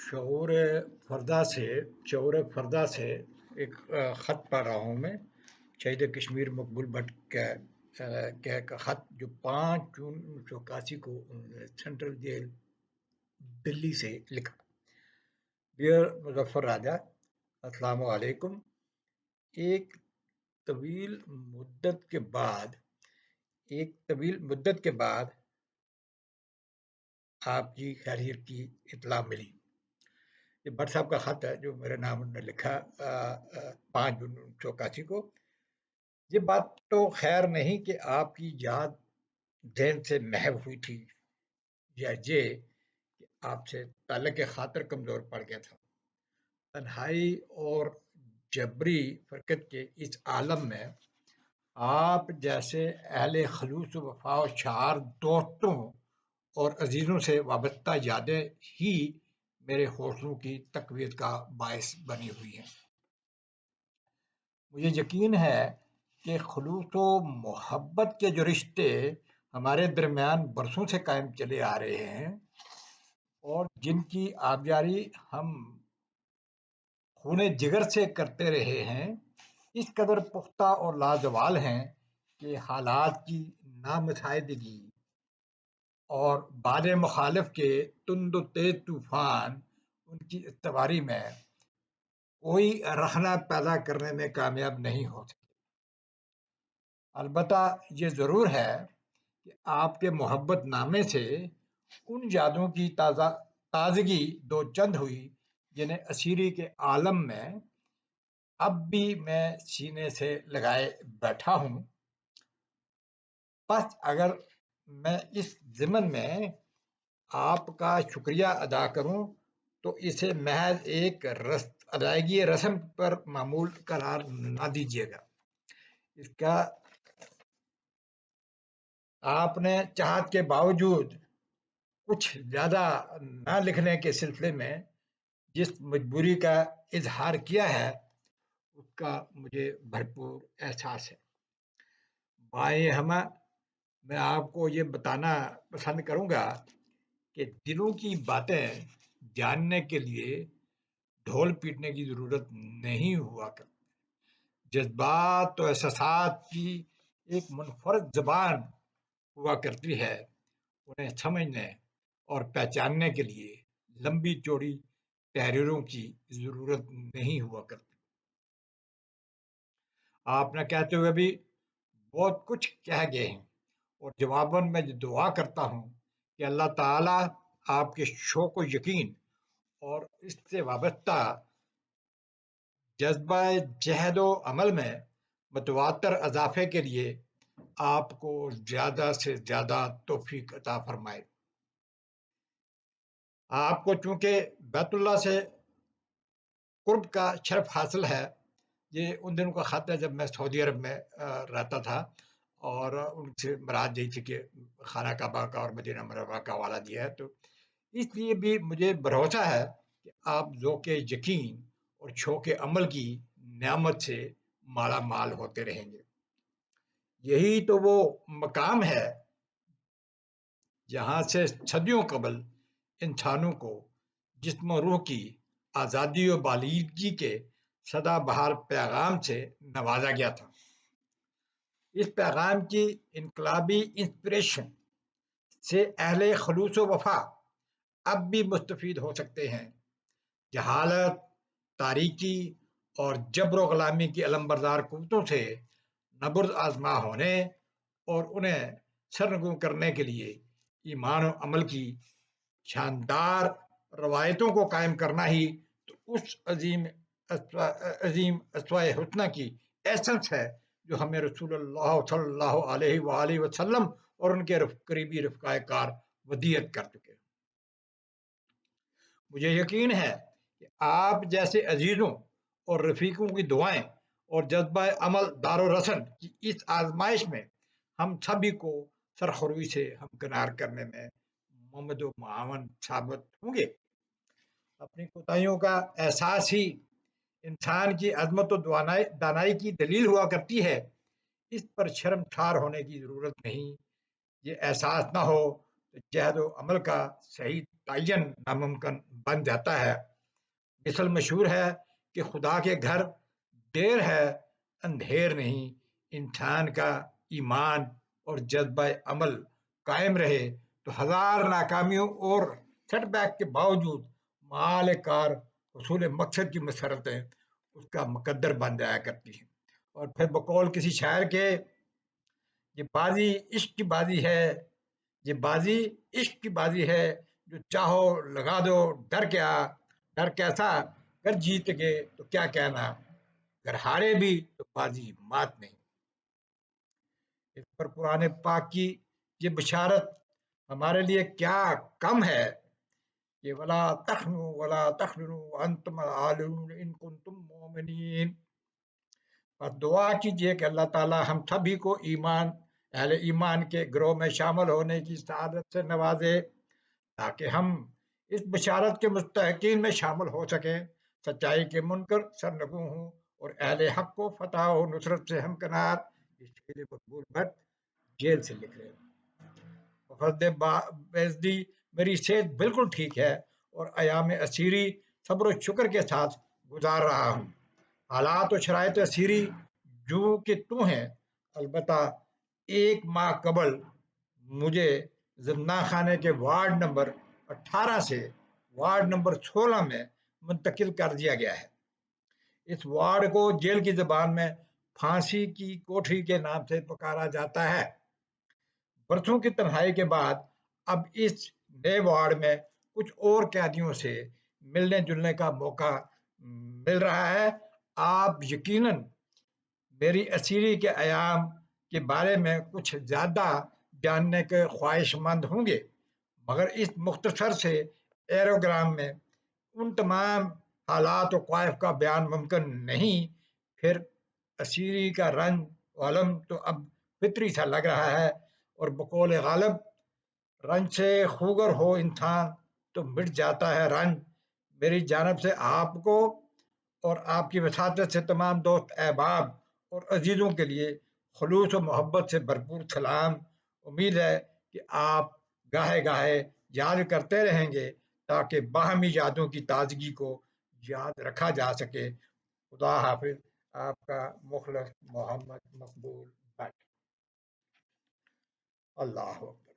शऊर शऊर फरदा से एक ख़त पढ़ रहा हूँ मैं। शहीद कश्मीर मकबूल भट्ट का ख़त जो 5 जून 1981 को सेंट्रल जेल दिल्ली से लिखा। डियर मुजफ्फर राजा, अस्सलाम वालेकुम। एक तवील मुद्दत के बाद आपकी खैरियत की इत्तला मिली। ये भट्ट साहब का खत है जो मेरे नाम उन्होंने लिखा 5 जून 1981 को। ये बात तो खैर नहीं कि आपकी याद देन से महव हुई थी, या ये कि आपसे ताल्लुक़ खातिर कमज़ोर पड़ गया था। तन्हाई और जबरी फ़रक़त के इस आलम में आप जैसे अहले खलूस व वफ़ा व शार दोस्तों और अजीज़ों से वाबस्ता यादें ही मेरे हौसलों की तक़वियत का बायस बनी हुई हैं। मुझे यकीन है कि खुलूस व मोहब्बत के जो रिश्ते हमारे दरमियान बरसों से कायम चले आ रहे हैं और जिनकी आबयारी हम खूने जिगर से करते रहे हैं, इस कदर पुख्ता और लाजवाल हैं कि हालात की नामसाइदगी और बादे मुखालिफ के तुंद तेज तूफान उनकी इस्तवारी में कोई रखना पैदा करने में कामयाब नहीं हो सके। अलबत्ता ये ज़रूर है कि आपके मोहब्बत नामे से उन यादों की ताज़गी दो चंद हुई जिन्हें असीरी के आलम में अब भी मैं सीने से लगाए बैठा हूँ। बस अगर मैं इस ज़िमन में आपका शुक्रिया अदा करूं तो इसे महज एक अदायगी रस्म पर मामूल करार ना दीजिएगा। इसका आपने चाहत के बावजूद कुछ ज़्यादा ना लिखने के सिलसिले में जिस मजबूरी का इजहार किया है, उसका मुझे भरपूर एहसास है। बाएं हमा, मैं आपको ये बताना पसंद करूंगा कि दिलों की बातें जानने के लिए ढोल पीटने की जरूरत नहीं हुआ करती। जज्बात तो एहसासात की एक मुनफरद जबान हुआ करती है। उन्हें समझने और पहचानने के लिए लंबी चौड़ी तहरीरों की जरूरत नहीं हुआ करती। आपने कहते हुए भी बहुत कुछ कह गए हैं और जवाबन में दुआ करता हूँ कि अल्लाह ताला आपके शौक व यकीन और इससे वाबस्ता जज्बा जहद व अमल में मुतवातर अजाफे के लिए आपको ज़्यादा से ज़्यादा तौफीक अता फरमाए। आपको चूँकि बैतुल्लाह से कुर्ब का शर्फ हासिल है। ये उन दिनों का ख़त है जब मैं सऊदी अरब में रहता था और उनसे मुराद यही थी कि खाना काबा का और मदीना मुनव्वरा का हवाला दिया है, तो इसलिए भी मुझे भरोसा है कि आप ज़ौक़ यकीन और शौक़ अमल की नेमत से माला माल होते रहेंगे। यही तो वो मकाम है जहाँ से सदियों कबल इंसानों को जिस्म और रूह की आज़ादी और बालीदगी के सदाबहार पैगाम से नवाजा गया था। इस पैगाम की इनकलाबी इंस्पिरेशन से अहले खलूस व वफा अब भी मुस्तफीद हो सकते हैं। जहालत, तारीकी और जबर व गुलामी की अलमबरदार कुव्वतों से नबर्द आजमा होने और उन्हें सरनगू करने के लिए ईमान और अमल की शानदार रवायतों को कायम करना ही तो उस अजीम अस्वाए हुस्ना की एसेंस है जो हमें रसूलुल्लाह सल्लल्लाहु अलैहि वसल्लम और उनके करीबी रफ़काए कार वदियत कर चुके हैं। मुझे यकीन है कि आप जैसे अजीज़ों और रफ़ीकों की दुआएं और जज्बा अमल दारो रसन की इस आजमाइश में हम सभी को सरखरुई से हमकिनार करने में मुमद व मुआवन साबित होंगे। अपनी कोताहियों का एहसास ही इंसान की अजमत व दानाई की दलील हुआ करती है। इस पर शर्मसार होने की जरूरत नहीं। ये एहसास ना हो तो जहद व अमल का सही तयन नामुमकिन بن جاتا ہے۔ مثل مشہور ہے کہ خدا کے گھر دیر ہے اندھیر نہیں، انسان کا ایمان اور جذبہ عمل قائم رہے تو ہزار ناکامیوں اور سیٹ بیک کے باوجود مال کار حصول مقصد کی مسرتیں اس کا مقدر بن جایا کرتی ہیں۔ اور پھر بقول کسی شاعر کے، یہ بازی عشق کی بازی ہے، یہ بازی عشق کی بازی ہے، جو چاہو لگا دو، ڈر کیا، ڈر کیسا، اگر جیت گئے تو کیا کہنا، اگر ہارے بھی تو بازی مات نہیں۔ اس پر قرآن پاک کی یہ بشارت ہمارے لیے کیا کم ہے کہ ولا تخنوا ولا تخذلوا وانتم العالون ان کنتم مؤمنین۔ اور دعا کیجئے کہ اللہ تعالی ہم سبھی کو ایمان، اہل ایمان کے گروہ میں شامل ہونے کی سعادت سے نوازے، تاکہ ہم اس بشارت کے مستحقین میں شامل ہو سکیں، سچائی کے منکر سرنگوں ہوں اور اہل حق کو فتح و نصرت سے ہمکنار۔ یہ شعر مقبول بھٹ جیل سے لکھ رہے ہیں۔ بفضل بیزدی میری صحت بالکل ٹھیک ہے اور ایام اسیری صبر و شکر کے ساتھ گزار رہا ہوں۔ حالات و شرائط اسیری جو کہ تو ہیں، البتہ 1 ماہ قبل مجھے زندان خانے کے وارڈ نمبر 18 سے وارڈ نمبر 16 میں منتقل کر دیا گیا ہے۔ اس وارڈ کو جیل کی زبان میں پھانسی کی کوٹھی کے نام سے پکارا جاتا ہے۔ برسوں کی تنہائی کے بعد اب اس نئے وارڈ میں کچھ اور قیدیوں سے ملنے جلنے کا موقع مل رہا ہے۔ آپ یقیناً میری اسیری کے ایام کے بارے میں کچھ زیادہ جاننے کے خواہش مند ہوں گے، مگر اس مختصر سے ایروگرام میں ان تمام حالات و قوائف کا بیان ممکن نہیں۔ پھر اسیری کا رنج و علم تو اب فطری سا لگ رہا ہے، اور بقول غالب رنج سے خوگر ہو انسان تو مٹ جاتا ہے رنج۔ میری جانب سے آپ کو اور آپ کی وساطت سے تمام دوست احباب اور عزیزوں کے لیے خلوص و محبت سے بھرپور سلام۔ امید ہے کہ آپ گاہے گاہے یاد کرتے رہیں گے تاکہ باہمی یادوں کی تازگی کو یاد رکھا جا سکے۔ خدا حافظ۔ آپ کا مخلص محمد مقبول بٹ۔ اللہ اکبر۔